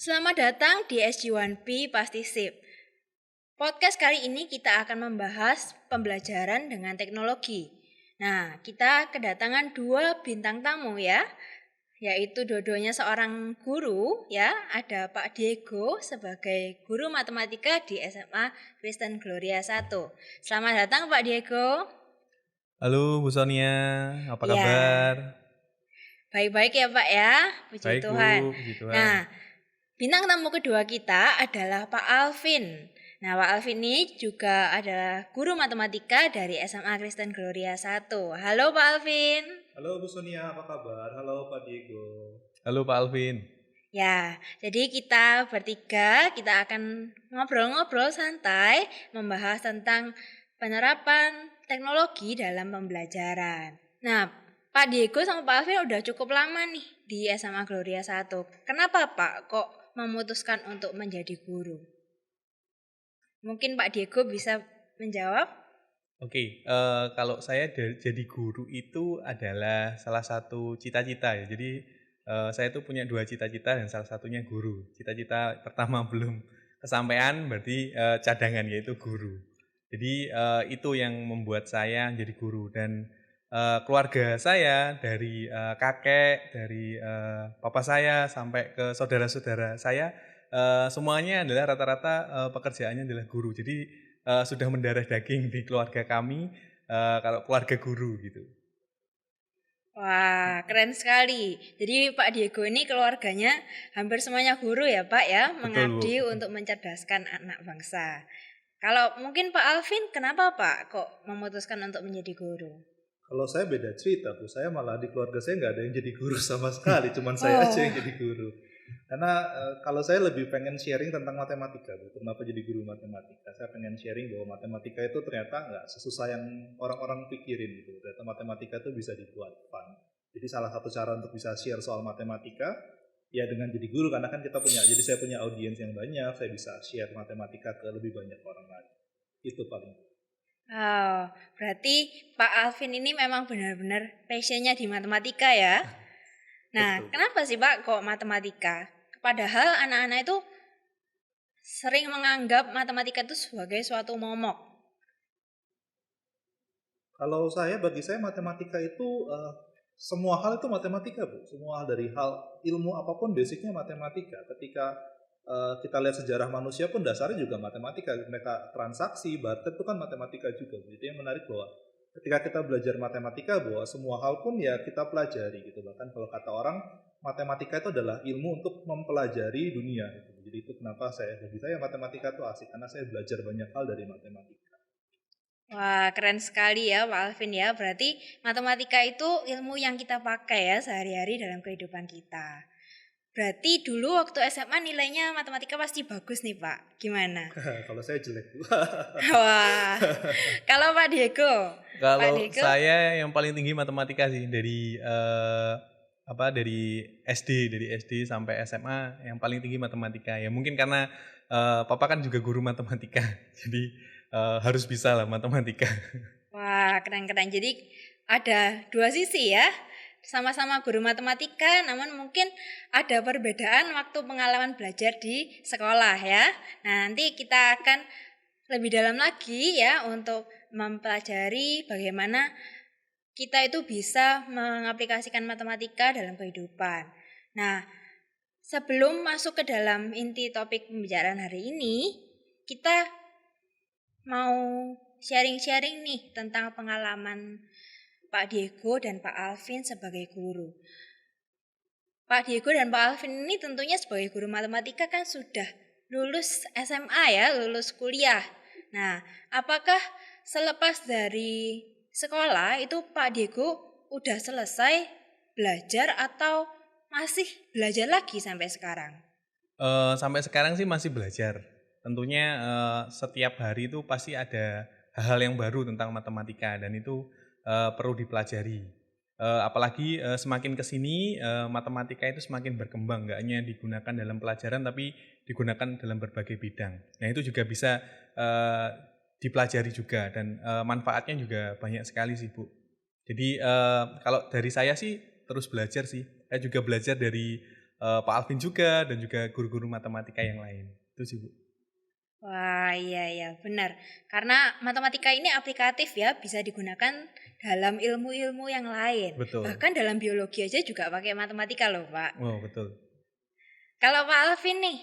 Selamat datang di SG1P Pasti Sip. Podcast kali ini kita akan membahas pembelajaran dengan teknologi. Nah, kita kedatangan dua bintang tamu ya, yaitu dua-duanya seorang guru ya. Ada Pak Diego sebagai guru matematika di SMA Kristen Gloria 1. Selamat datang Pak Diego. Halo Bu Sonia, apa Ya, kabar? baik-baik ya Pak ya, puji Baik Tuhan. Bu, puji Tuhan. Nah, bintang tamu kedua kita adalah Pak Alvin. Nah, Pak Alvin ini juga adalah guru matematika dari SMA Kristen Gloria 1. Halo Pak Alvin. Halo Bu Sonia, apa kabar? Halo Pak Diego. Halo Pak Alvin. Ya, jadi kita bertiga kita akan ngobrol-ngobrol santai membahas tentang penerapan teknologi dalam pembelajaran. Nah, Pak Diego sama Pak Alvin udah cukup lama nih di SMA Gloria 1. Kenapa Pak kok memutuskan untuk menjadi guru? Mungkin Pak Diego bisa menjawab? Oke, kalau saya jadi guru itu adalah salah satu cita-cita ya. Jadi saya tuh punya dua cita-cita dan salah satunya guru. Cita-cita pertama belum kesampaian, berarti cadangan yaitu guru. Jadi itu yang membuat saya jadi guru dan keluarga saya dari kakek, dari papa saya sampai ke saudara-saudara saya semuanya adalah rata-rata pekerjaannya adalah guru. Jadi sudah mendarah daging di keluarga kami kalau keluarga guru gitu. Wah, keren sekali. Jadi Pak Diego ini keluarganya hampir semuanya guru ya Pak ya, mengabdi Bu. untuk mencerdaskan anak bangsa. Kalau mungkin Pak Alvin, kenapa Pak kok memutuskan untuk menjadi guru? Kalau saya beda cerita Bu, saya malah di keluarga saya nggak ada yang jadi guru sama sekali, cuman saya aja yang jadi guru. Karena kalau saya lebih pengen sharing tentang matematika Bu, kenapa jadi guru matematika? Saya pengen sharing bahwa matematika itu ternyata nggak sesusah yang orang-orang pikirin gitu. Ternyata matematika itu bisa dibuat fun. Jadi salah satu cara untuk bisa share soal matematika ya dengan jadi guru, karena kan kita punya, jadi saya punya audiens yang banyak, saya bisa share matematika ke lebih banyak orang lagi. Itu paling. Oh, berarti Pak Alvin ini memang benar-benar passionnya di matematika ya. Nah, Betul. kenapa sih Pak kok matematika? Padahal anak-anak itu sering menganggap matematika itu sebagai suatu momok. Kalau bagi saya matematika itu semua hal itu matematika Bu. Semua hal, dari hal ilmu apapun basicnya matematika. Ketika kita lihat sejarah manusia pun dasarnya juga matematika. Mereka transaksi, barter itu kan matematika juga. Jadi yang menarik bahwa ketika kita belajar matematika, bahwa semua hal pun ya kita pelajari gitu. Bahkan kalau kata orang, matematika itu adalah ilmu untuk mempelajari dunia gitu. Jadi itu kenapa bagi saya matematika itu asik, karena saya belajar banyak hal dari matematika. Wah, keren sekali ya Pak Alvin ya. Berarti matematika itu ilmu yang kita pakai ya sehari-hari dalam kehidupan kita. Berarti dulu waktu SMA nilainya matematika pasti bagus nih Pak. Gimana? Kalau saya jelek Bu. Wah, kalau Pak Diego? Kalau saya yang paling tinggi matematika sih dari SD sampai SMA yang paling tinggi matematika. Ya mungkin karena papa kan juga guru matematika. Jadi harus bisa lah matematika. Wah, keren-keren. Jadi ada dua sisi ya. Sama-sama guru matematika, namun mungkin ada perbedaan waktu pengalaman belajar di sekolah ya. Nah, nanti kita akan lebih dalam lagi ya untuk mempelajari bagaimana kita itu bisa mengaplikasikan matematika dalam kehidupan. Nah, sebelum masuk ke dalam inti topik pembicaraan hari ini, kita mau sharing-sharing nih tentang pengalaman Pak Diego dan Pak Alvin sebagai guru. Pak Diego dan Pak Alvin ini tentunya sebagai guru matematika kan sudah lulus SMA ya, lulus kuliah. Nah, apakah selepas dari sekolah itu Pak Diego udah selesai belajar atau masih belajar lagi sampai sekarang? Sampai sekarang sih masih belajar. Tentunya setiap hari itu pasti ada hal-hal yang baru tentang matematika dan itu perlu dipelajari. Apalagi semakin kesini matematika itu semakin berkembang, nggak hanya digunakan dalam pelajaran tapi digunakan dalam berbagai bidang. Nah itu juga bisa dipelajari juga dan manfaatnya juga banyak sekali sih Bu. Jadi kalau dari saya sih terus belajar sih. Saya juga belajar dari Pak Alvin juga dan juga guru-guru matematika yang lain. Itu sih, Bu. Wah, iya benar. Karena matematika ini aplikatif ya, bisa digunakan dalam ilmu-ilmu yang lain. Betul. Bahkan dalam biologi aja juga pakai matematika loh, Pak. Oh, betul. Kalau Pak Alvin nih,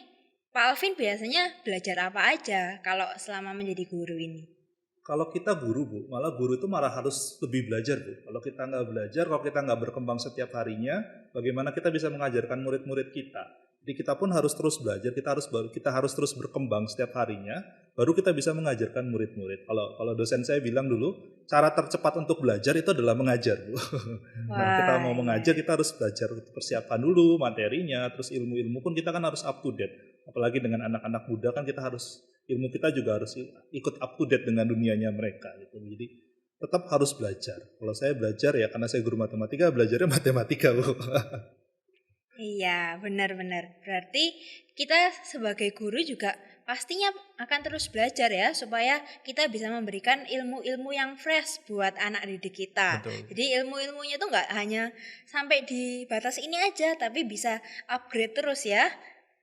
Pak Alvin biasanya belajar apa aja kalau selama menjadi guru ini? Kalau kita guru, Bu, malah guru itu malah harus lebih belajar, Bu. Kalau kita nggak belajar, kalau kita nggak berkembang setiap harinya, bagaimana kita bisa mengajarkan murid-murid kita? Jadi kita pun harus terus belajar, kita harus terus berkembang setiap harinya, baru kita bisa mengajarkan murid-murid. Kalau dosen saya bilang dulu, cara tercepat untuk belajar itu adalah mengajar, Bu. Nah, kita mau mengajar, kita harus belajar persiapan dulu materinya, terus ilmu-ilmu pun kita kan harus up to date. Apalagi dengan anak-anak muda kan kita harus ilmu kita juga harus ikut up to date dengan dunianya mereka gitu. Jadi tetap harus belajar. Kalau saya belajar ya karena saya guru matematika, belajarnya matematika, Bu. Iya, benar-benar. Berarti kita sebagai guru juga pastinya akan terus belajar ya, supaya kita bisa memberikan ilmu-ilmu yang fresh buat anak didik kita. Betul. Jadi ilmu-ilmunya tuh nggak hanya sampai di batas ini aja, tapi bisa upgrade terus ya,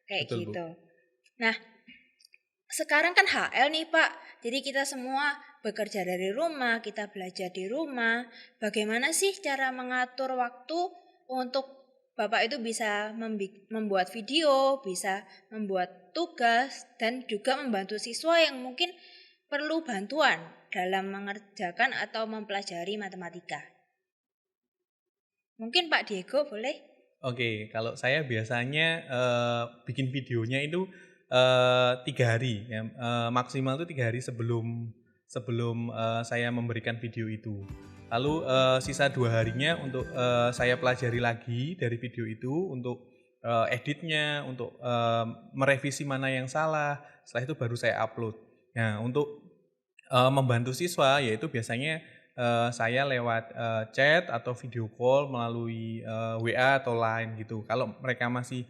kayak Betul, Bu. gitu. Nah, sekarang kan HL nih Pak, jadi kita semua bekerja dari rumah, kita belajar di rumah. Bagaimana sih cara mengatur waktu untuk Bapak itu bisa membuat video, bisa membuat tugas, dan juga membantu siswa yang mungkin perlu bantuan dalam mengerjakan atau mempelajari matematika? Mungkin Pak Diego boleh? Oke, kalau saya biasanya bikin videonya itu 3 hari ya, maksimal itu 3 hari sebelum saya memberikan video itu. Lalu sisa 2 harinya untuk saya pelajari lagi dari video itu untuk editnya, untuk merevisi mana yang salah. Setelah itu baru saya upload. Nah, untuk membantu siswa yaitu biasanya saya lewat chat atau video call melalui WA atau Line gitu. Kalau mereka masih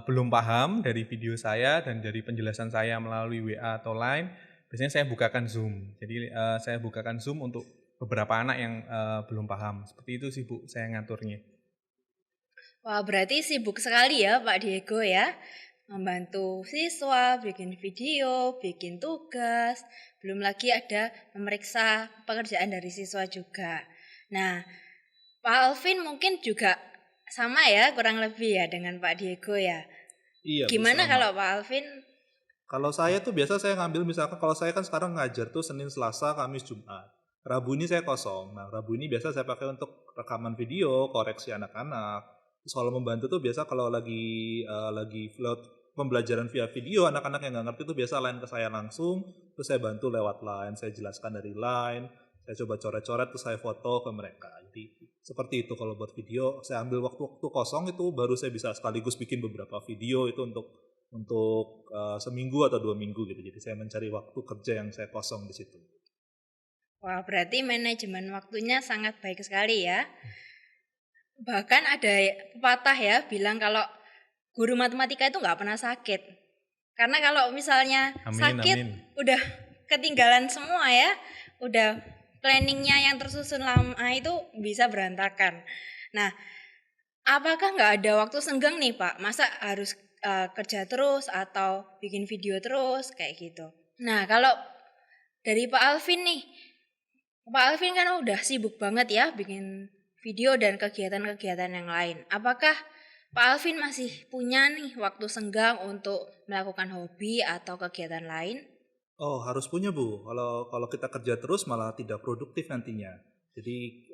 belum paham dari video saya dan dari penjelasan saya melalui WA atau Line, biasanya saya bukakan Zoom. Jadi saya bukakan Zoom untuk beberapa anak yang belum paham. Seperti itu sih, Bu, saya ngaturnya. Wah, berarti sibuk sekali ya Pak Diego ya. Membantu siswa, bikin video, bikin tugas. Belum lagi ada memeriksa pekerjaan dari siswa juga. Nah, Pak Alvin mungkin juga sama ya, kurang lebih ya dengan Pak Diego ya. Iya, Bu, Gimana sama. kalau Pak Alvin? Kalau saya tuh biasa saya ngambil misalkan kalau saya kan sekarang ngajar tuh Senin, Selasa, Kamis, Jumat. Rabu ini saya kosong. Nah, Rabu ini biasa saya pakai untuk rekaman video, koreksi anak-anak. Terus kalau membantu tuh biasa kalau lagi pembelajaran via video, anak-anak yang nggak ngerti tuh biasa line ke saya langsung, terus saya bantu lewat line, saya jelaskan dari line, saya coba coret-coret terus saya foto ke mereka. Jadi seperti itu kalau buat video, saya ambil waktu-waktu kosong itu baru saya bisa sekaligus bikin beberapa video itu untuk seminggu atau 2 minggu gitu. Jadi saya mencari waktu kerja yang saya kosong di situ. Wah, berarti manajemen waktunya sangat baik sekali ya. Bahkan ada pepatah ya bilang kalau guru matematika itu nggak pernah sakit. Karena kalau misalnya Amin, sakit, amin. udah ketinggalan semua ya. Udah planningnya yang tersusun lama itu bisa berantakan. Nah, apakah nggak ada waktu senggang nih Pak? Masa harus kerja terus atau bikin video terus kayak gitu? Nah, kalau dari Pak Alvin nih, Pak Alvin kan udah sibuk banget ya bikin video dan kegiatan-kegiatan yang lain. Apakah Pak Alvin masih punya nih waktu senggang untuk melakukan hobi atau kegiatan lain? Oh, harus punya, Bu. Kalau kita kerja terus malah tidak produktif nantinya. Jadi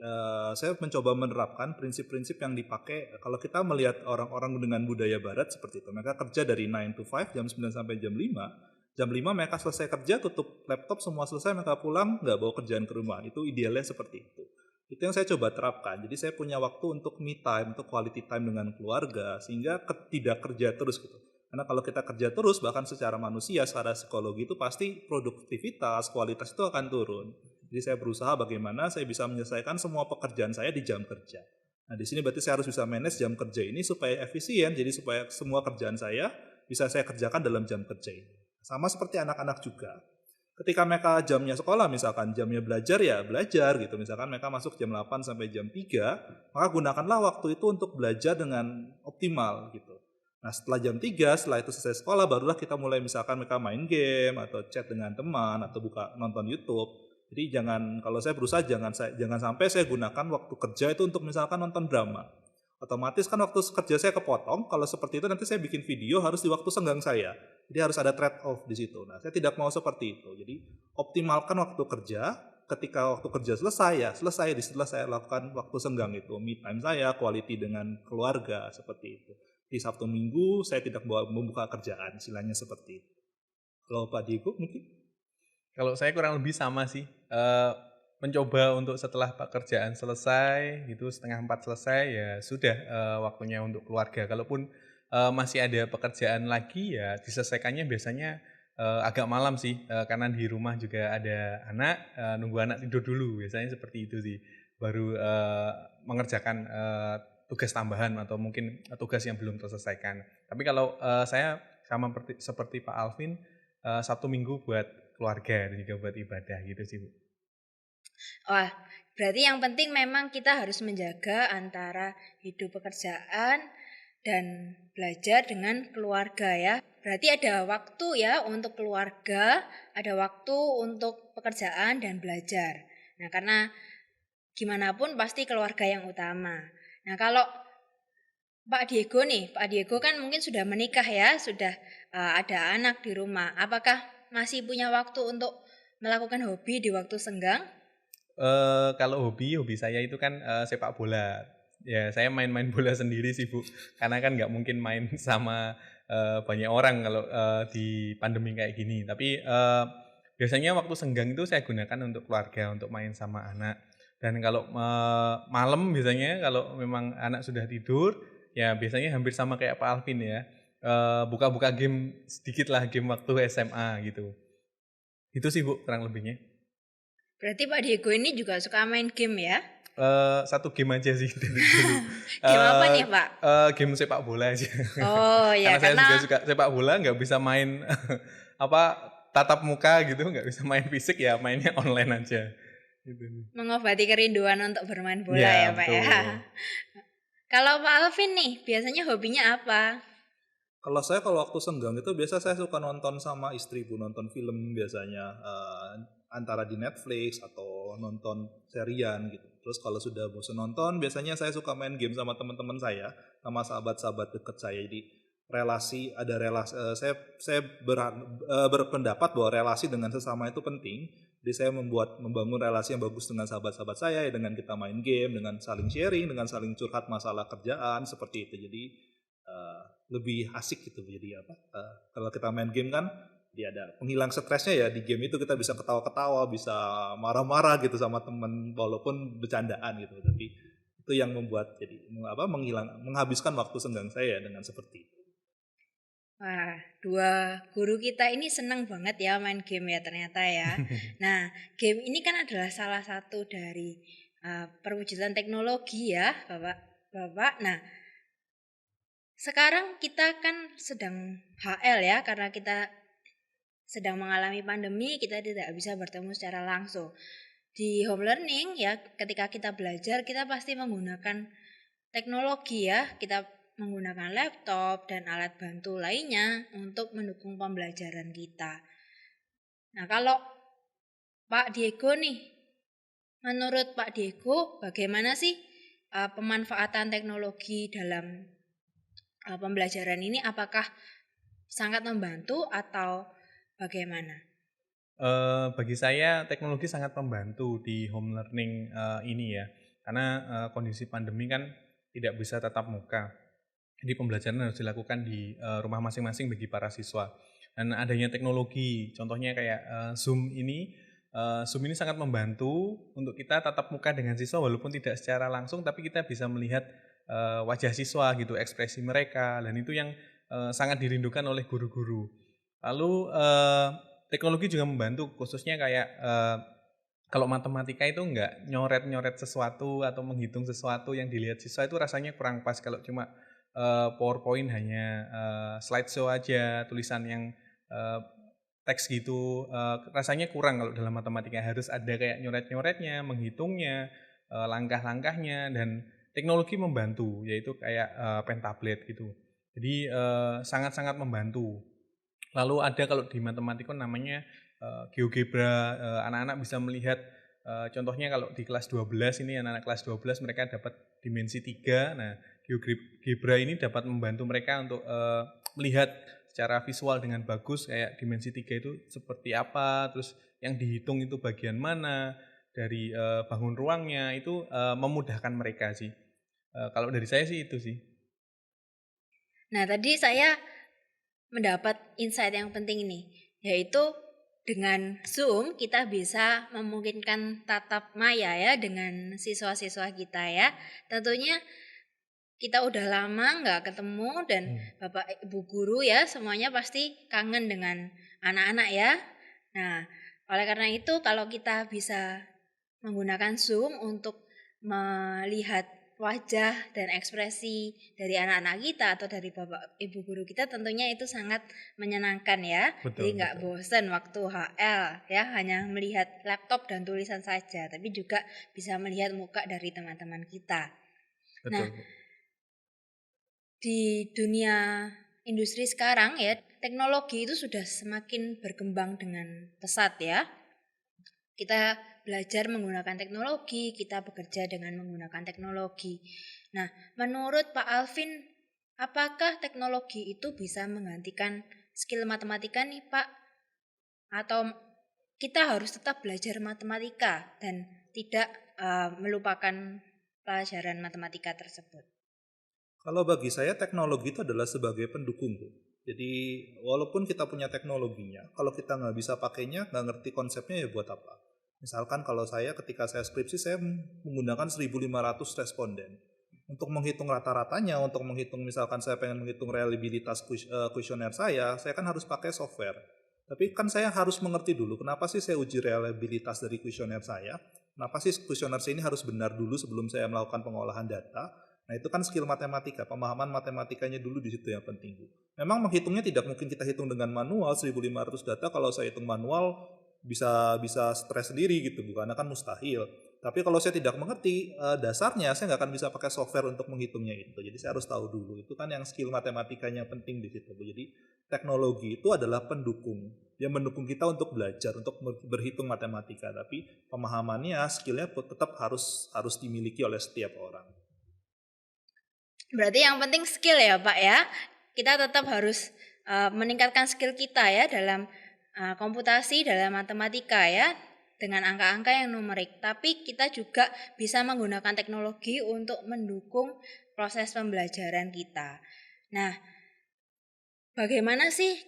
saya mencoba menerapkan prinsip-prinsip yang dipakai kalau kita melihat orang-orang dengan budaya barat seperti itu. Mereka kerja dari 9 to 5, jam 9 sampai jam 5. Jam 5 mereka selesai kerja, tutup laptop, semua selesai, mereka pulang, nggak bawa kerjaan ke rumah. Itu idealnya seperti itu. Itu yang saya coba terapkan. Jadi saya punya waktu untuk me time, untuk quality time dengan keluarga, sehingga tidak kerja terus gitu. Karena kalau kita kerja terus, bahkan secara manusia, secara psikologi itu pasti produktivitas, kualitas itu akan turun. Jadi saya berusaha bagaimana saya bisa menyelesaikan semua pekerjaan saya di jam kerja. Nah, di sini berarti saya harus bisa manage jam kerja ini supaya efisien, jadi supaya semua kerjaan saya bisa saya kerjakan dalam jam kerja ini. Sama seperti anak-anak juga. ketika mereka jamnya sekolah, misalkan jamnya belajar ya belajar gitu. Misalkan mereka masuk jam 8 sampai jam 3, maka gunakanlah waktu itu untuk belajar dengan optimal gitu. Nah setelah jam 3, setelah itu selesai sekolah, barulah kita mulai misalkan mereka main game atau chat dengan teman atau buka nonton YouTube. Jadi kalau saya berusaha jangan sampai saya gunakan waktu kerja itu untuk misalkan nonton drama. Otomatis kan waktu kerja saya kepotong. Kalau seperti itu nanti saya bikin video harus di waktu senggang saya. Jadi harus ada trade off di situ. Nah, saya tidak mau seperti itu. Jadi optimalkan waktu kerja. Ketika waktu kerja selesai ya selesai. Disitulah saya lakukan waktu senggang itu. Me time saya, quality dengan keluarga seperti itu. Di Sabtu Minggu saya tidak membuka kerjaan, istilahnya seperti itu. Kalau Pak Diego mungkin? Kalau saya kurang lebih sama sih. Mencoba untuk setelah pekerjaan selesai gitu 3:30 selesai ya sudah waktunya untuk keluarga. Kalaupun masih ada pekerjaan lagi ya diselesaikannya biasanya agak malam sih karena di rumah juga ada anak, nunggu anak tidur dulu biasanya seperti itu sih. Baru mengerjakan tugas tambahan atau mungkin tugas yang belum terselesaikan. Tapi kalau saya sama seperti Pak Alvin, Sabtu Minggu buat keluarga dan juga buat ibadah gitu sih Bu. Wah, berarti yang penting memang kita harus menjaga antara hidup pekerjaan dan belajar dengan keluarga ya. Berarti ada waktu ya untuk keluarga, ada waktu untuk pekerjaan dan belajar. Nah, karena gimana pun pasti keluarga yang utama. Nah, kalau Pak Diego kan mungkin sudah menikah ya, sudah ada anak di rumah. Apakah masih punya waktu untuk melakukan hobi di waktu senggang? Kalau hobi saya itu kan sepak bola. Ya saya main-main bola sendiri sih Bu, karena kan nggak mungkin main sama banyak orang kalau di pandemi kayak gini. Tapi biasanya waktu senggang itu saya gunakan untuk keluarga, untuk main sama anak. Dan kalau malam biasanya kalau memang anak sudah tidur, ya biasanya hampir sama kayak Pak Alvin ya, buka-buka game sedikit lah, game waktu SMA gitu. Itu sih Bu kurang lebihnya. Berarti Pak Diego ini juga suka main game ya? Satu game aja sih dari dulu. Game apa nih Pak? Game sepak bola aja. Oh ya, Karena saya juga karena suka sepak bola, nggak bisa main apa tatap muka gitu, nggak bisa main fisik ya mainnya online aja. Gitu. mengobati kerinduan untuk bermain bola Ya ya Pak ya. betul. Kalau Pak Alvin nih, biasanya hobinya apa? Kalau waktu senggang itu biasa saya suka nonton sama istri Bu, nonton film biasanya antara di Netflix atau nonton serian gitu. Terus kalau sudah bosan nonton, biasanya saya suka main game sama teman-teman saya, sama sahabat-sahabat dekat saya. Jadi saya berpendapat bahwa relasi dengan sesama itu penting. Jadi saya membangun relasi yang bagus dengan sahabat-sahabat saya ya, dengan kita main game, dengan saling sharing, dengan saling curhat masalah kerjaan seperti itu. Jadi lebih asik gitu. Jadi kalau kita main game kan dia ada penghilang stresnya ya, di game itu kita bisa ketawa-ketawa, bisa marah-marah gitu sama teman walaupun bercandaan gitu. Tapi itu yang membuat jadi menghabiskan waktu senggang saya dengan seperti itu. Wah, dua guru kita ini senang banget ya main game ya ternyata ya. Nah, game ini kan adalah salah satu dari perwujudan teknologi ya, Bapak. Nah, sekarang kita kan sedang HL ya, karena kita sedang mengalami pandemi, kita tidak bisa bertemu secara langsung. Di home learning ya, ketika kita belajar, kita pasti menggunakan teknologi ya, kita menggunakan laptop dan alat bantu lainnya untuk mendukung pembelajaran kita. Nah, kalau Pak Diego nih, menurut Pak Diego bagaimana sih pemanfaatan teknologi dalam pembelajaran ini? Apakah sangat membantu atau bagaimana? Bagi saya teknologi sangat membantu di home learning ini ya, karena kondisi pandemi kan tidak bisa tatap muka. Jadi pembelajaran harus dilakukan di rumah masing-masing bagi para siswa. Dan adanya teknologi, contohnya kayak Zoom ini sangat membantu untuk kita tatap muka dengan siswa walaupun tidak secara langsung, tapi kita bisa melihat wajah siswa gitu, ekspresi mereka, dan itu yang sangat dirindukan oleh guru-guru. Lalu teknologi juga membantu khususnya kayak kalau matematika itu nggak nyoret-nyoret sesuatu atau menghitung sesuatu yang dilihat siswa itu rasanya kurang pas kalau cuma PowerPoint hanya slideshow aja, tulisan yang teks gitu, rasanya kurang kalau dalam matematika. Harus ada kayak nyoret-nyoretnya, menghitungnya, langkah-langkahnya, dan teknologi membantu, yaitu kayak pen tablet gitu. Jadi sangat-sangat membantu. Lalu ada kalau di matematikon namanya GeoGebra, anak-anak bisa melihat, contohnya kalau di kelas 12 ini, anak-anak kelas 12 mereka dapat dimensi 3. Nah, GeoGebra ini dapat membantu mereka untuk melihat secara visual dengan bagus kayak dimensi 3 itu seperti apa, terus yang dihitung itu bagian mana, dari bangun ruangnya, itu memudahkan mereka sih. Kalau dari saya sih itu sih. Nah, tadi saya mendapat insight yang penting nih, yaitu dengan Zoom kita bisa memungkinkan tatap maya ya dengan siswa-siswa kita ya. Tentunya kita udah lama nggak ketemu dan Bapak Ibu guru ya semuanya pasti kangen dengan anak-anak ya. Nah, oleh karena itu kalau kita bisa menggunakan Zoom untuk melihat wajah dan ekspresi dari anak-anak kita atau dari Bapak Ibu guru kita, tentunya itu sangat menyenangkan ya. Jadi Betul, nggak betul. bosen waktu HL ya hanya melihat laptop dan tulisan saja, tapi juga bisa melihat muka dari teman-teman kita. Nah, Betul, Bu. di dunia industri sekarang ya, teknologi itu sudah semakin berkembang dengan pesat ya. Kita belajar menggunakan teknologi, kita bekerja dengan menggunakan teknologi. Nah, menurut Pak Alvin, apakah teknologi itu bisa menggantikan skill matematika nih Pak? Atau kita harus tetap belajar matematika dan tidak melupakan pelajaran matematika tersebut? Kalau bagi saya teknologi itu adalah sebagai pendukung, Bu. Jadi walaupun kita punya teknologinya, kalau kita nggak bisa pakainya, nggak ngerti konsepnya ya buat apa. Misalkan kalau saya ketika saya skripsi, saya menggunakan 1.500 responden. Untuk menghitung rata-ratanya, untuk menghitung misalkan saya pengen menghitung reliabilitas kuesioner saya kan harus pakai software. Tapi kan saya harus mengerti dulu, kenapa sih saya uji reliabilitas dari kuesioner saya? Kenapa sih kuesioner saya ini harus benar dulu sebelum saya melakukan pengolahan data? Nah itu kan skill matematika, pemahaman matematikanya dulu di situ yang penting, Bu. Memang menghitungnya tidak mungkin kita hitung dengan manual, 1.500 data kalau saya hitung manual bisa stres sendiri gitu, Bu, karena kan mustahil. Tapi kalau saya tidak mengerti dasarnya, saya nggak akan bisa pakai software untuk menghitungnya itu. Jadi saya harus tahu dulu. Itu kan yang skill matematikanya penting di situ, Bu. Jadi teknologi itu adalah pendukung. Dia mendukung kita untuk belajar, untuk berhitung matematika. Tapi pemahamannya, skillnya tetap harus dimiliki oleh setiap orang. Berarti yang penting skill ya Pak ya. Kita tetap harus meningkatkan skill kita ya dalam komputasi, dalam matematika ya, dengan angka-angka yang numerik. Tapi kita juga bisa menggunakan teknologi untuk mendukung proses pembelajaran kita. Nah, bagaimana sih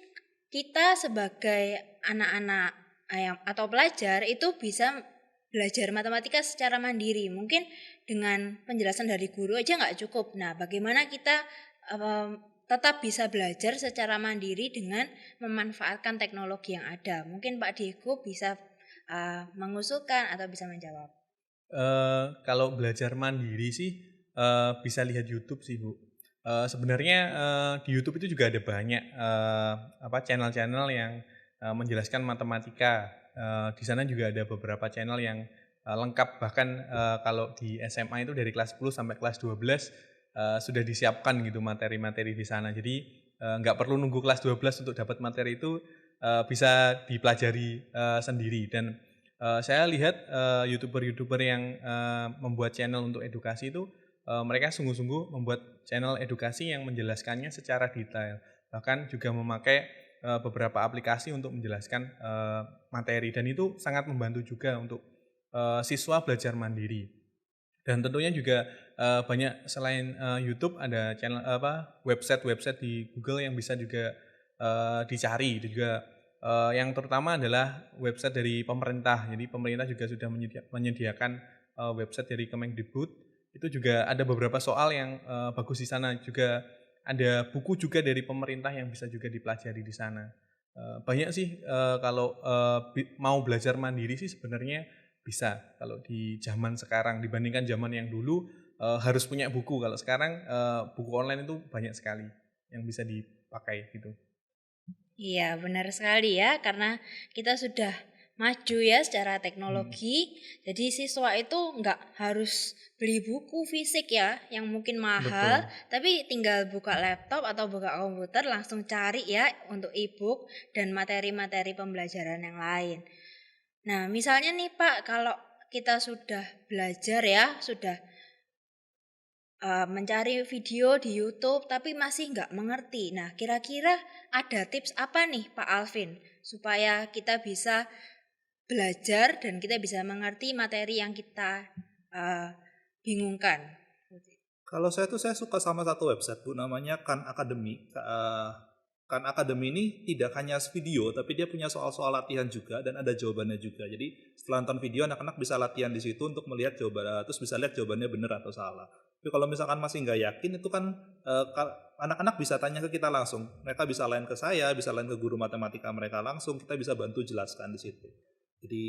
kita sebagai anak-anak atau pelajar itu bisa belajar matematika secara mandiri? Mungkin dengan penjelasan dari guru aja nggak cukup. Nah, bagaimana kita tetap bisa belajar secara mandiri dengan memanfaatkan teknologi yang ada? Mungkin Pak Diego bisa mengusulkan atau bisa menjawab. Kalau belajar mandiri sih bisa lihat YouTube sih, Bu. Sebenarnya di YouTube itu juga ada banyak channel-channel yang menjelaskan matematika. Di sana juga ada beberapa channel yang lengkap, bahkan kalau di SMA itu dari kelas 10 sampai kelas 12 sudah disiapkan gitu materi-materi di sana. Jadi nggak perlu nunggu kelas 12 untuk dapat materi itu, bisa dipelajari sendiri. Dan saya lihat YouTuber-YouTuber yang membuat channel untuk edukasi itu, mereka sungguh-sungguh membuat channel edukasi yang menjelaskannya secara detail. Bahkan juga memakai beberapa aplikasi untuk menjelaskan materi, dan itu sangat membantu juga untuk siswa belajar mandiri. Dan tentunya juga banyak selain YouTube, ada channel website-website di Google yang bisa juga dicari. Dan juga yang terutama adalah website dari pemerintah. Jadi pemerintah juga sudah menyediakan website dari Kemendikbud. Itu juga ada beberapa soal yang bagus di sana. Juga ada buku juga dari pemerintah yang bisa juga dipelajari di sana. Banyak sih kalau mau belajar mandiri sih sebenarnya bisa kalau di zaman sekarang dibandingkan zaman yang dulu harus punya buku. Kalau sekarang buku online itu banyak sekali yang bisa dipakai gitu. Iya, benar sekali ya, karena kita sudah maju ya secara teknologi. Jadi siswa itu nggak harus beli buku fisik ya, yang mungkin mahal, Betul. tapi tinggal buka laptop atau buka komputer langsung cari ya untuk e-book dan materi-materi pembelajaran yang lain. Nah, misalnya nih Pak, kalau kita sudah belajar ya, sudah mencari video di YouTube tapi masih nggak mengerti. Nah, kira-kira ada tips apa nih Pak Alvin supaya kita bisa belajar dan kita bisa mengerti materi yang kita uh, bingungkan? Kalau saya tuh saya suka sama satu website Bu, namanya Khan Academy. Khan Academy ini tidak hanya video, tapi dia punya soal-soal latihan juga dan ada jawabannya juga. Jadi setelah nonton video anak-anak bisa latihan di situ untuk melihat jawaban, terus bisa lihat jawabannya benar atau salah. Tapi kalau misalkan masih nggak yakin itu kan anak-anak bisa tanya ke kita langsung. Mereka bisa lain ke saya, bisa lain ke guru matematika mereka langsung. Kita bisa bantu jelaskan di situ. Jadi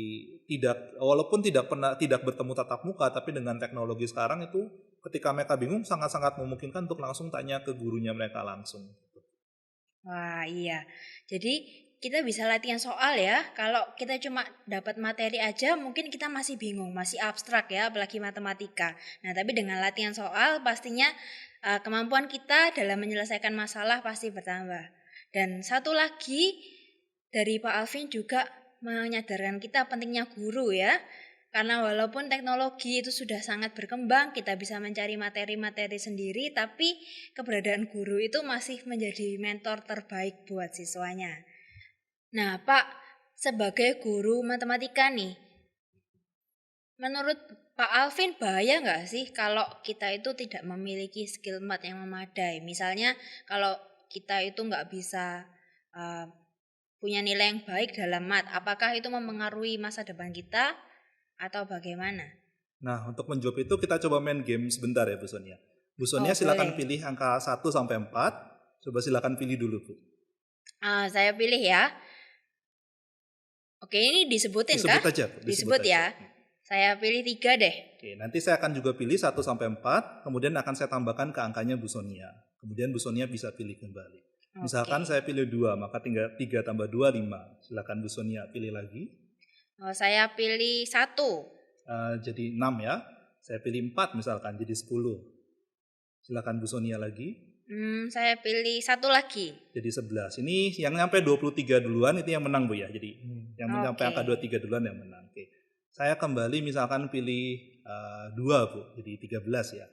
walaupun tidak bertemu tatap muka, tapi dengan teknologi sekarang itu ketika mereka bingung sangat-sangat memungkinkan untuk langsung tanya ke gurunya mereka langsung. Wah, iya. Jadi kita bisa latihan soal ya. Kalau kita cuma dapat materi aja mungkin kita masih bingung, masih abstrak ya, apalagi matematika. Nah, tapi dengan latihan soal pastinya kemampuan kita dalam menyelesaikan masalah pasti bertambah. Dan satu lagi dari Pak Alvin juga menyadarkan kita pentingnya guru ya. Karena walaupun teknologi itu sudah sangat berkembang, kita bisa mencari materi-materi sendiri, tapi keberadaan guru itu masih menjadi mentor terbaik buat siswanya. Nah, Pak, sebagai guru matematika nih, menurut Pak Alvin bahaya nggak sih kalau kita itu tidak memiliki skill mat yang memadai? Misalnya kalau kita itu nggak bisa uh, punya nilai yang baik dalam mat, apakah itu mempengaruhi masa depan kita? Atau bagaimana? Nah, untuk menjawab itu kita coba main game sebentar ya Bu Sonia. Bu Sonia Oh, silakan boleh. pilih angka 1 sampai 4. Coba silakan pilih dulu Bu. Saya pilih ya. Oke, ini disebutin Disebut kah? aja Bu, disebut Disebut aja. ya. Saya pilih 3 deh. Oke, nanti saya akan juga pilih 1 sampai 4, kemudian akan saya tambahkan ke angkanya Bu Sonia. Kemudian Bu Sonia bisa pilih kembali. Misalkan Oke. saya pilih 2, maka tinggal 3 tambah 2, 5. Silakan Bu Sonia pilih lagi. Saya pilih 1. Jadi 6 ya. Saya pilih 4 misalkan, jadi 10. Silakan Bu Sonia lagi. Saya pilih 1 lagi. Jadi 11. Ini yang nyampe 23 duluan itu yang menang Bu ya. Jadi yang Oke. menyampai angka 23 duluan yang menang. Oke. Saya kembali misalkan pilih 2 Bu, jadi 13 ya.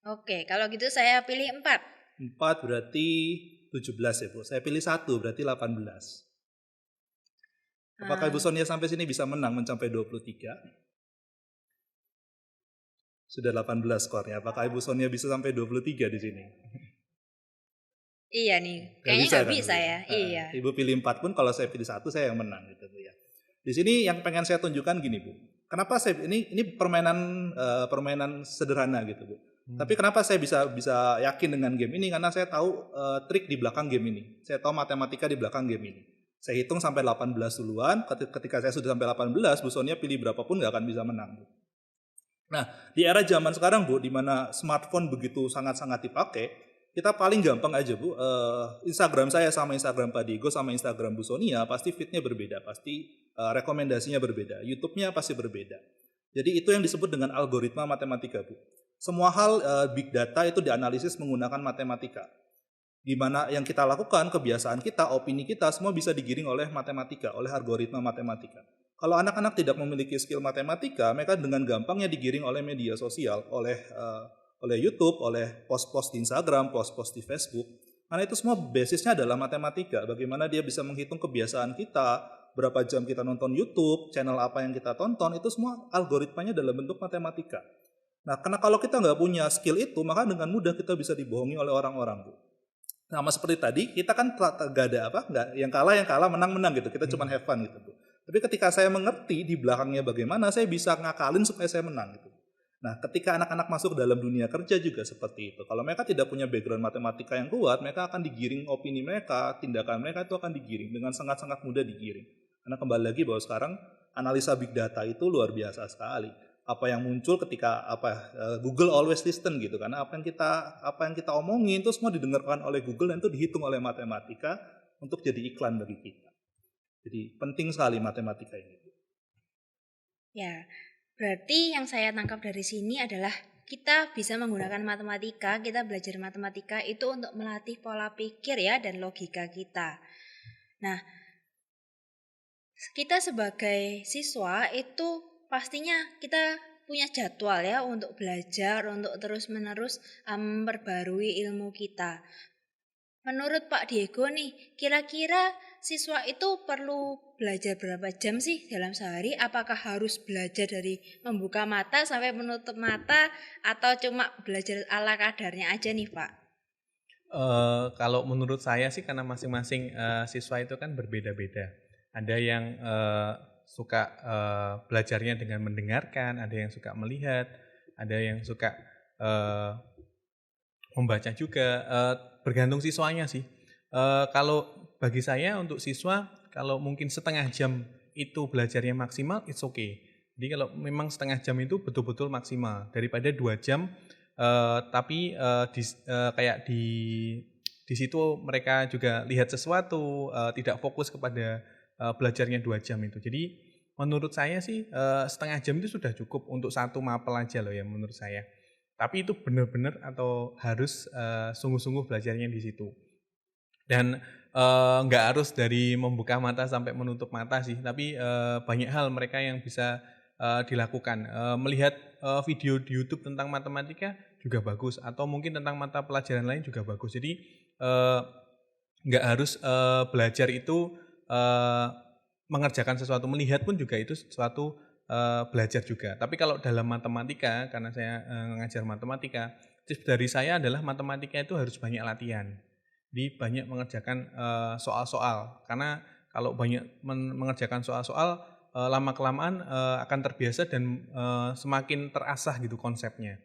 Oke, kalau gitu saya pilih 4. 4 berarti 17 ya Bu. Saya pilih 1 berarti 18. Apakah Ibu Sonia sampai sini bisa menang mencapai 23? Sudah 18 skornya. Apakah Ibu Sonia bisa sampai 23 di sini? Iya nih, Gak kayaknya bisa nggak kan bisa Bu? ya. Iya. Ibu pilih 4 pun kalau saya pilih 1 saya yang menang gitu Bu ya. Di sini yang pengen saya tunjukkan gini Bu. Kenapa saya ini permainan sederhana gitu Bu. Tapi kenapa saya bisa yakin dengan game ini? Karena saya tahu trik di belakang game ini. Saya tahu matematika di belakang game ini. Saya hitung sampai 18 duluan. Ketika saya sudah sampai 18, Bu Sonia pilih berapapun nggak akan bisa menang Bu. Nah, di era zaman sekarang Bu, di mana smartphone begitu sangat-sangat dipakai, kita paling gampang aja Bu, Instagram saya sama Instagram Pak Diego sama Instagram Bu Sonia pasti feed-nya berbeda, pasti rekomendasinya berbeda, YouTube-nya pasti berbeda. Jadi itu yang disebut dengan algoritma matematika Bu. Semua hal big data itu dianalisis menggunakan matematika. Di mana yang kita lakukan, kebiasaan kita, opini kita, semua bisa digiring oleh matematika, oleh algoritma matematika. Kalau anak-anak tidak memiliki skill matematika, mereka dengan gampangnya digiring oleh media sosial, oleh YouTube, oleh post-post di Instagram, post-post di Facebook. Karena itu semua basisnya adalah matematika. Bagaimana dia bisa menghitung kebiasaan kita, berapa jam kita nonton YouTube, channel apa yang kita tonton, itu semua algoritmanya dalam bentuk matematika. Nah, karena kalau kita nggak punya skill itu, maka dengan mudah kita bisa dibohongi oleh orang-orang, Bu. Sama seperti tadi, kita kan nggak ada apa, nggak yang kalah, menang gitu. Kita cuma have fun gitu, Bu. Tapi ketika saya mengerti di belakangnya bagaimana, saya bisa ngakalin supaya saya menang gitu. Nah, ketika anak-anak masuk dalam dunia kerja juga seperti itu. Kalau mereka tidak punya background matematika yang kuat, mereka akan digiring opini mereka, tindakan mereka itu akan digiring dengan sangat-sangat mudah digiring. Karena kembali lagi bahwa sekarang analisa big data itu luar biasa sekali. Apa yang muncul ketika Google always listen gitu, karena apa yang kita omongin itu semua didengarkan oleh Google dan itu dihitung oleh matematika untuk jadi iklan bagi kita. Jadi penting sekali matematika ini. Ya, berarti yang saya tangkap dari sini adalah kita bisa menggunakan matematika, kita belajar matematika itu untuk melatih pola pikir ya dan logika kita. Nah, kita sebagai siswa itu pastinya kita punya jadwal ya untuk belajar, untuk terus-menerus memperbarui ilmu kita. Menurut Pak Diego nih, kira-kira siswa itu perlu belajar berapa jam sih dalam sehari? Apakah harus belajar dari membuka mata sampai menutup mata atau cuma belajar ala kadarnya aja nih Pak? Kalau menurut saya sih karena masing-masing siswa itu kan berbeda-beda. Ada yang suka belajarnya dengan mendengarkan, ada yang suka melihat, ada yang suka eh, membaca juga, bergantung siswanya sih. Kalau bagi saya untuk siswa, kalau mungkin setengah jam itu belajarnya maksimal, it's okay. Jadi kalau memang setengah jam itu betul-betul maksimal, daripada 2 jam, tapi kayak di situ mereka juga lihat sesuatu, tidak fokus kepada belajarnya 2 jam itu. Jadi menurut saya sih setengah jam itu sudah cukup untuk satu mapel aja loh ya menurut saya. Tapi itu benar-benar atau harus sungguh-sungguh belajarnya di situ. Dan nggak harus dari membuka mata sampai menutup mata sih, tapi banyak hal mereka yang bisa dilakukan. Melihat video di YouTube tentang matematika juga bagus, atau mungkin tentang mata pelajaran lain juga bagus. Jadi nggak harus belajar itu mengerjakan sesuatu, melihat pun juga itu sesuatu belajar juga. Tapi kalau dalam matematika, karena saya mengajar matematika, tips dari saya adalah matematika itu harus banyak latihan. Jadi banyak mengerjakan soal-soal, karena kalau banyak mengerjakan soal-soal lama-kelamaan akan terbiasa dan semakin terasah gitu konsepnya.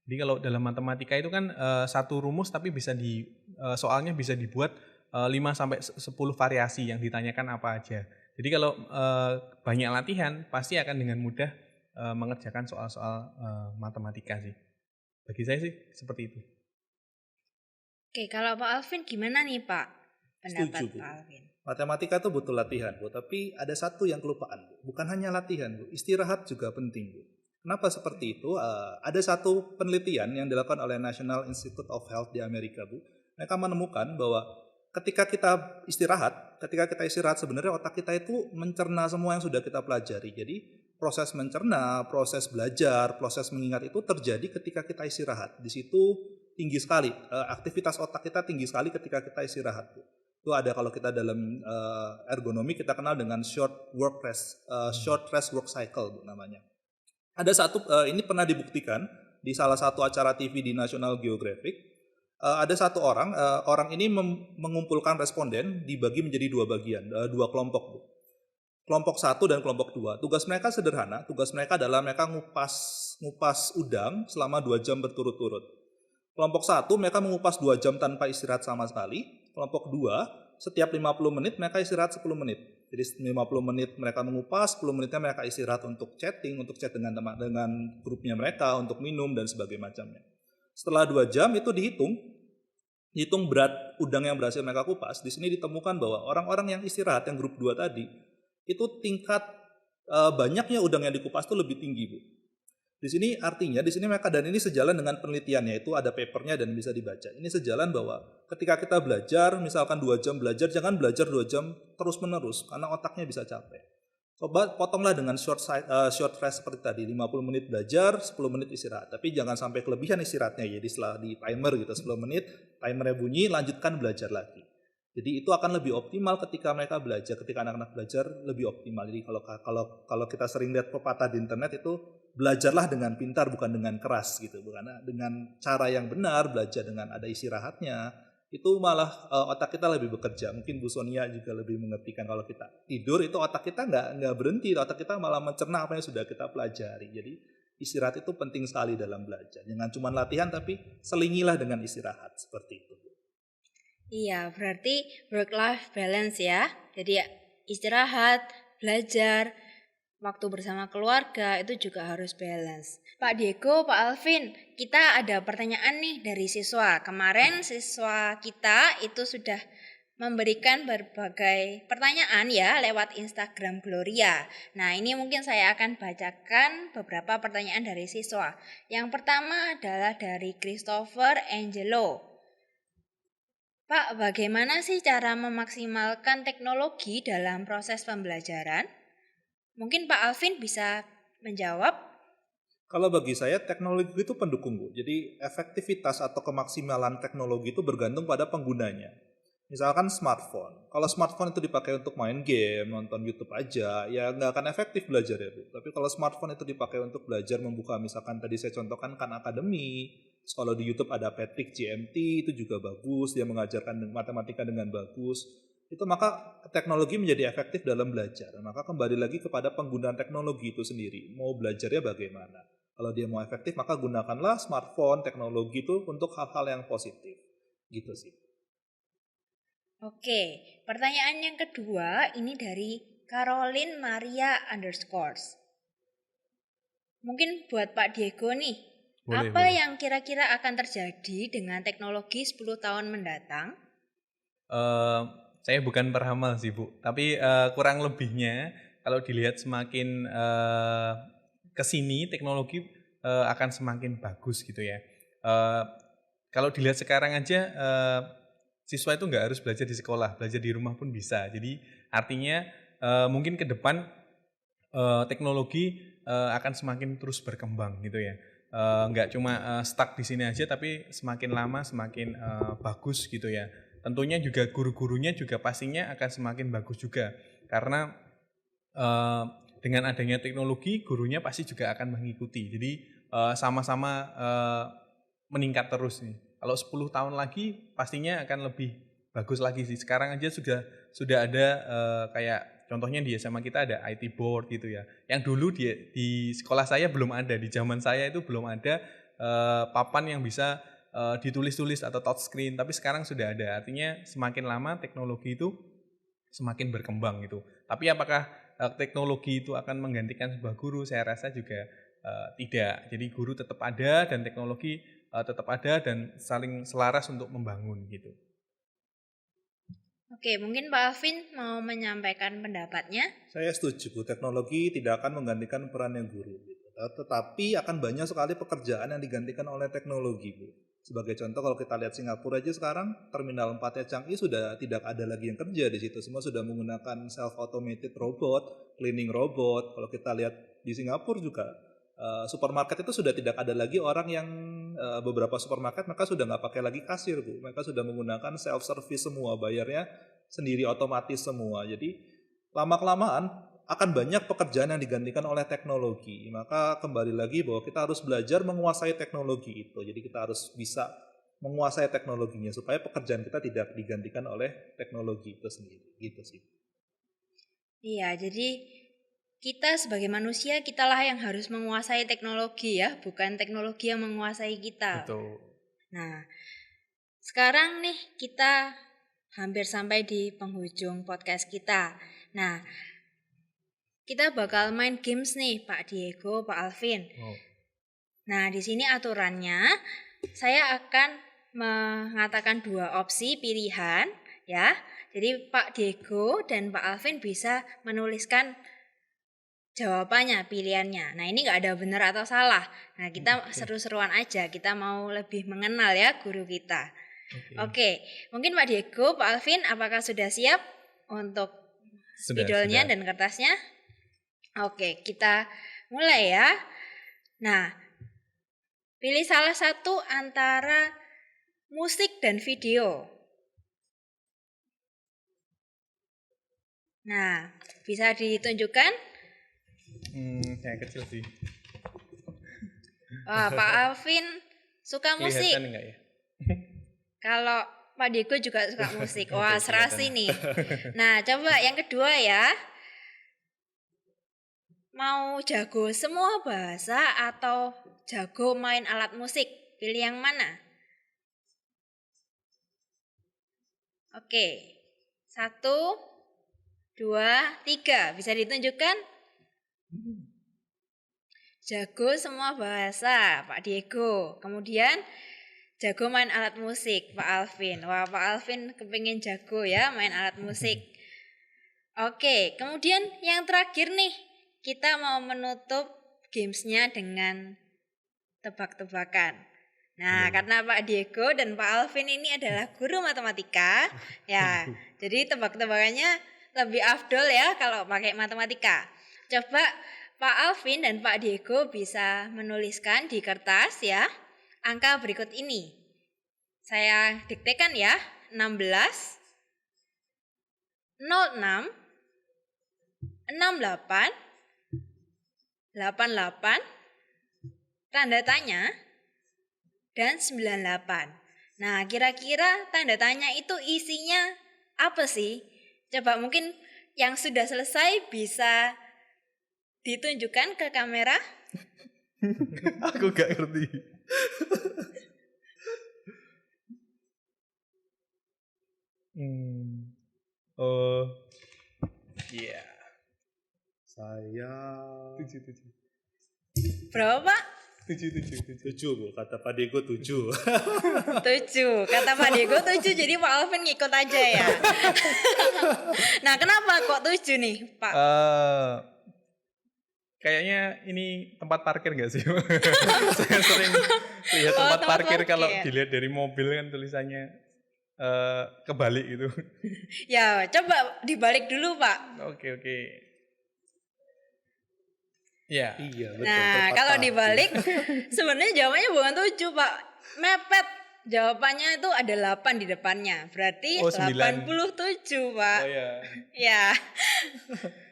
Jadi kalau dalam matematika itu kan satu rumus tapi bisa soalnya bisa dibuat 5 sampai 10 variasi yang ditanyakan apa aja. Jadi kalau banyak latihan pasti akan dengan mudah mengerjakan soal-soal matematika sih. Bagi saya sih seperti itu. Oke, kalau Pak Alvin gimana nih Pak? Pendapat Setuju, Bu. Pak Alvin. Matematika itu butuh latihan, Bu. Tapi ada satu yang kelupaan, Bu. Bukan hanya latihan, Bu. Istirahat juga penting, Bu. Kenapa seperti itu? Ada satu penelitian yang dilakukan oleh National Institute of Health di Amerika, Bu. Mereka menemukan bahwa ketika kita istirahat sebenarnya otak kita itu mencerna semua yang sudah kita pelajari. Jadi proses mencerna, proses belajar, proses mengingat itu terjadi ketika kita istirahat. Di situ tinggi sekali, aktivitas otak kita tinggi sekali ketika kita istirahat, Bu. Itu ada kalau kita dalam ergonomi kita kenal dengan short rest work cycle, Bu, namanya. Ada satu ini pernah dibuktikan di salah satu acara TV di National Geographic. Ada satu orang ini mengumpulkan responden dibagi menjadi dua bagian, dua kelompok, Bu. Kelompok 1 dan kelompok 2. Tugas mereka sederhana, tugas mereka adalah mereka ngupas udang selama 2 jam berturut-turut. Kelompok 1 mereka mengupas 2 jam tanpa istirahat sama sekali. Kelompok 2 setiap 50 menit mereka istirahat 10 menit. Jadi 50 menit mereka mengupas, 10 menitnya mereka istirahat untuk chat dengan grupnya mereka, untuk minum dan sebagainya macamnya. Setelah 2 jam itu dihitung berat udang yang berhasil mereka kupas. Di sini ditemukan bahwa orang-orang yang istirahat yang grup 2 tadi itu tingkat banyaknya udang yang dikupas itu lebih tinggi, Bu. Di sini mereka, dan ini sejalan dengan penelitiannya, itu ada papernya dan bisa dibaca. Ini sejalan bahwa ketika kita belajar, misalkan 2 jam belajar, jangan belajar 2 jam terus-menerus, karena otaknya bisa capek. Coba potonglah dengan short rest seperti tadi, 50 menit belajar, 10 menit istirahat. Tapi jangan sampai kelebihan istirahatnya, jadi setelah di timer gitu, 10 menit, timernya bunyi, lanjutkan belajar lagi. Jadi itu akan lebih optimal ketika mereka belajar, ketika anak-anak belajar lebih optimal. Jadi kalau kita sering lihat pepatah di internet itu, belajarlah dengan pintar bukan dengan keras gitu. Karena dengan cara yang benar, belajar dengan ada istirahatnya, itu malah otak kita lebih bekerja. Mungkin Bu Sonia juga lebih mengertikan, kalau kita tidur itu otak kita nggak berhenti, otak kita malah mencerna apa yang sudah kita pelajari. Jadi istirahat itu penting sekali dalam belajar. Jangan cuma latihan, tapi selingilah dengan istirahat, seperti itu. Iya, berarti work-life balance ya. Jadi istirahat, belajar, waktu bersama keluarga itu juga harus balance. Pak Diego, Pak Alvin, kita ada pertanyaan nih dari siswa. Kemarin siswa kita itu sudah memberikan berbagai pertanyaan ya lewat Instagram Gloria. Nah, ini mungkin saya akan bacakan beberapa pertanyaan dari siswa. Yang pertama adalah dari Christopher Angelo. Pak, bagaimana sih cara memaksimalkan teknologi dalam proses pembelajaran? Mungkin Pak Alvin bisa menjawab. Kalau bagi saya teknologi itu pendukung, Bu. Jadi efektivitas atau kemaksimalan teknologi itu bergantung pada penggunanya. Misalkan smartphone. Kalau smartphone itu dipakai untuk main game, nonton YouTube aja, ya nggak akan efektif belajar ya, Bu. Tapi kalau smartphone itu dipakai untuk belajar membuka, misalkan tadi saya contohkan Khan Academy, terus kalau di YouTube ada Patrick GMT, itu juga bagus, dia mengajarkan matematika dengan bagus. Itu maka teknologi menjadi efektif dalam belajar. Maka kembali lagi kepada penggunaan teknologi itu sendiri. Mau belajarnya bagaimana? Kalau dia mau efektif, maka gunakanlah smartphone, teknologi itu untuk hal-hal yang positif. Gitu sih. Oke, pertanyaan yang kedua ini dari Caroline Maria _. Mungkin buat Pak Diego nih, apa Boleh. yang kira-kira akan terjadi dengan teknologi 10 tahun mendatang? Saya bukan peramal sih Bu, tapi kurang lebihnya kalau dilihat semakin kesini teknologi akan semakin bagus gitu ya. Kalau dilihat sekarang aja siswa itu nggak harus belajar di sekolah, belajar di rumah pun bisa. Jadi artinya mungkin ke depan teknologi akan semakin terus berkembang gitu ya. Nggak cuma stuck di sini aja, tapi semakin lama semakin bagus gitu ya. Tentunya juga guru-gurunya juga pastinya akan semakin bagus juga. Karena dengan adanya teknologi, gurunya pasti juga akan mengikuti. Jadi sama-sama meningkat terus nih. Kalau 10 tahun lagi pastinya akan lebih bagus lagi sih. Sekarang aja sudah ada kayak contohnya di SMA kita ada IT board gitu ya. Yang dulu di sekolah saya belum ada, di zaman saya itu belum ada papan yang bisa ditulis-tulis atau touchscreen, tapi sekarang sudah ada. Artinya semakin lama teknologi itu semakin berkembang gitu. Tapi apakah teknologi itu akan menggantikan sebuah guru? Saya rasa juga tidak. Jadi guru tetap ada dan teknologi tetap ada dan saling selaras untuk membangun gitu. Oke, mungkin Pak Alvin mau menyampaikan pendapatnya. Saya setuju, Bu. Teknologi tidak akan menggantikan perannya guru. Gitu. Tetapi akan banyak sekali pekerjaan yang digantikan oleh teknologi, Bu. Sebagai contoh, kalau kita lihat Singapura aja sekarang, Terminal 4-nya Changi sudah tidak ada lagi yang kerja di situ. Semua sudah menggunakan self-automated robot, cleaning robot. Kalau kita lihat di Singapura juga, supermarket itu sudah tidak ada lagi orang yang beberapa supermarket mereka sudah nggak pakai lagi kasir, Bu. Mereka sudah menggunakan self-service semua, bayarnya sendiri otomatis semua. Jadi lama-kelamaan akan banyak pekerjaan yang digantikan oleh teknologi. Maka kembali lagi bahwa kita harus belajar menguasai teknologi itu. Jadi kita harus bisa menguasai teknologinya supaya pekerjaan kita tidak digantikan oleh teknologi itu sendiri. Gitu sih. Iya, jadi kita sebagai manusia, kitalah yang harus menguasai teknologi ya, bukan teknologi yang menguasai kita. Betul. Nah, sekarang nih kita hampir sampai di penghujung podcast kita. Nah, kita bakal main games nih, Pak Diego, Pak Alvin. Oh. Nah, di sini aturannya saya akan mengatakan 2 opsi pilihan ya. Jadi Pak Diego dan Pak Alvin bisa menuliskan jawabannya, pilihannya. Nah, ini nggak ada benar atau salah. Nah, kita seru-seruan aja. Kita mau lebih mengenal ya guru kita. Oke. Mungkin Pak Diego, Pak Alvin, apakah sudah siap untuk spidolnya dan kertasnya? Oke, kita mulai ya. Nah, pilih salah satu antara musik dan video. Nah, bisa ditunjukkan? Saya kecil sih. Wah, Pak Alvin suka musik. Kelihatan enggak ya? Kalau Pak Diego juga suka musik. Wah, Oke, serasi kelihatan. nih. Nah, coba yang kedua ya. Mau jago semua bahasa atau jago main alat musik? Pilih yang mana? Oke. 1, 2, 3. Bisa ditunjukkan? Jago semua bahasa, Pak Diego. Kemudian jago main alat musik, Pak Alvin. Wah, Pak Alvin kepingin jago ya main alat musik. Oke, kemudian yang terakhir nih, kita mau menutup gamesnya dengan tebak-tebakan. Nah, karena Pak Diego dan Pak Alvin ini adalah guru matematika, ya, jadi tebak-tebakannya lebih afdol ya kalau pakai matematika. Coba Pak Alvin dan Pak Diego bisa menuliskan di kertas ya, angka berikut ini. Saya diktekan ya, 16, 06, 68, 88, tanda tanya, dan 98. Nah, kira-kira tanda tanya itu isinya apa sih? Coba mungkin yang sudah selesai bisa ditunjukkan ke kamera. Aku gak ngerti. Oh, iya. Saya Tujuh. Berapa, Pak? tujuh, Bu. Kata Pak Diego 7. 7. Kata Pak Diego 7, jadi Pak Alvin ngikut aja ya. Nah, kenapa kok 7 nih, Pak? Kayaknya ini tempat parkir gak sih? Saya sering lihat Oh, tempat tempat parkir kalau parkir. dilihat dari mobil kan tulisannya kebalik gitu. Ya, coba dibalik dulu, Pak. Oke. Ya. Iya, betul. Nah, tepat kalau parkir. dibalik sebenarnya jawabannya bukan 7, Pak. Mepet. Jawabannya itu ada 8 di depannya. Berarti Oh, 9. 87, Pak. Oh ya. Ya.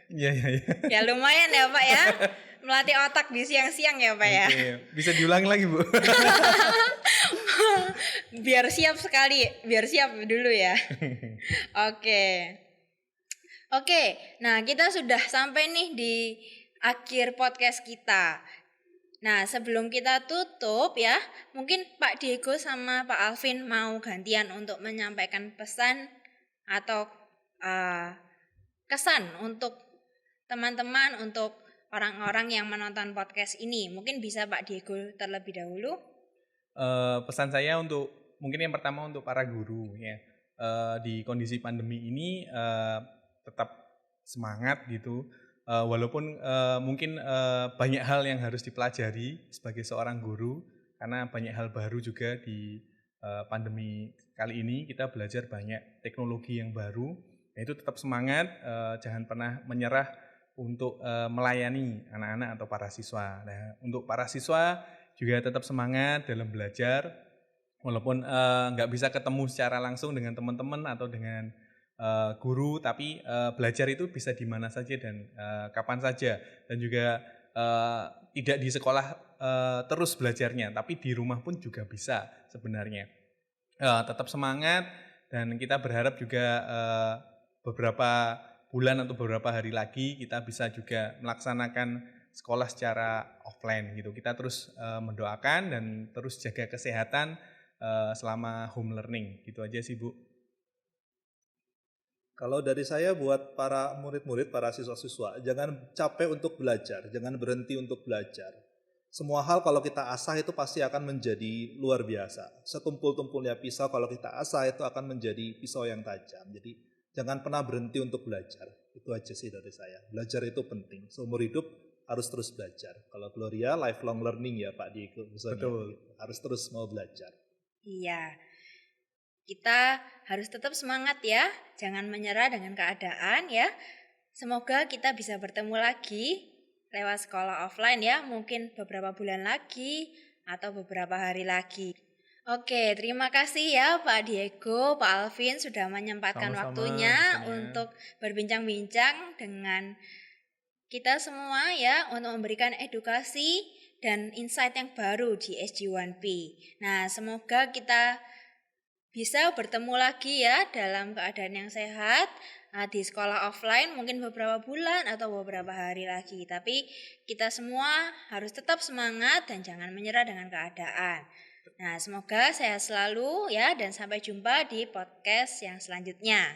Iya. Ya lumayan ya, Pak ya. Melatih otak di siang-siang ya, Pak ya. Oke. Bisa diulangi lagi, Bu? Biar siap dulu ya. Oke. Nah kita sudah sampai nih di akhir podcast kita. Nah sebelum kita tutup ya, mungkin Pak Diego sama Pak Alvin mau gantian untuk menyampaikan pesan atau kesan untuk teman-teman, untuk orang-orang yang menonton podcast ini. Mungkin bisa Pak Diego terlebih dahulu. Pesan saya untuk mungkin yang pertama untuk para guru ya, di kondisi pandemi ini tetap semangat gitu, walaupun mungkin banyak hal yang harus dipelajari sebagai seorang guru karena banyak hal baru juga di pandemi kali ini. Kita belajar banyak teknologi yang baru, yaitu tetap semangat, jangan pernah menyerah untuk melayani anak-anak atau para siswa. Nah, untuk para siswa juga tetap semangat dalam belajar, walaupun nggak bisa ketemu secara langsung dengan teman-teman atau dengan guru, tapi belajar itu bisa di mana saja dan kapan saja, dan juga tidak di sekolah terus belajarnya, tapi di rumah pun juga bisa sebenarnya. Tetap semangat, dan kita berharap juga beberapa bulan atau beberapa hari lagi kita bisa juga melaksanakan sekolah secara offline gitu. Kita terus mendoakan dan terus jaga kesehatan selama home learning. Gitu aja sih, Bu. Kalau dari saya buat para murid-murid, para siswa-siswa, jangan capek untuk belajar, jangan berhenti untuk belajar. Semua hal kalau kita asah itu pasti akan menjadi luar biasa. Setumpul-tumpulnya pisau kalau kita asah itu akan menjadi pisau yang tajam. Jadi jangan pernah berhenti untuk belajar. Itu aja sih dari saya. Belajar itu penting. Seumur hidup harus terus belajar. Kalau Gloria lifelong learning ya Pak Diego. Betul. Harus terus mau belajar. Iya. Kita harus tetap semangat ya, jangan menyerah dengan keadaan ya. Semoga kita bisa bertemu lagi lewat sekolah offline ya, mungkin beberapa bulan lagi atau beberapa hari lagi. Oke, terima kasih ya Pak Diego, Pak Alvin sudah menyempatkan Sama-sama, waktunya Sonia. untuk berbincang-bincang dengan kita semua ya, untuk memberikan edukasi dan insight yang baru di SG1P. Nah, semoga kita bisa bertemu lagi ya dalam keadaan yang sehat di sekolah offline, mungkin beberapa bulan atau beberapa hari lagi. Tapi kita semua harus tetap semangat dan jangan menyerah dengan keadaan. Nah, semoga sehat selalu ya, dan sampai jumpa di podcast yang selanjutnya.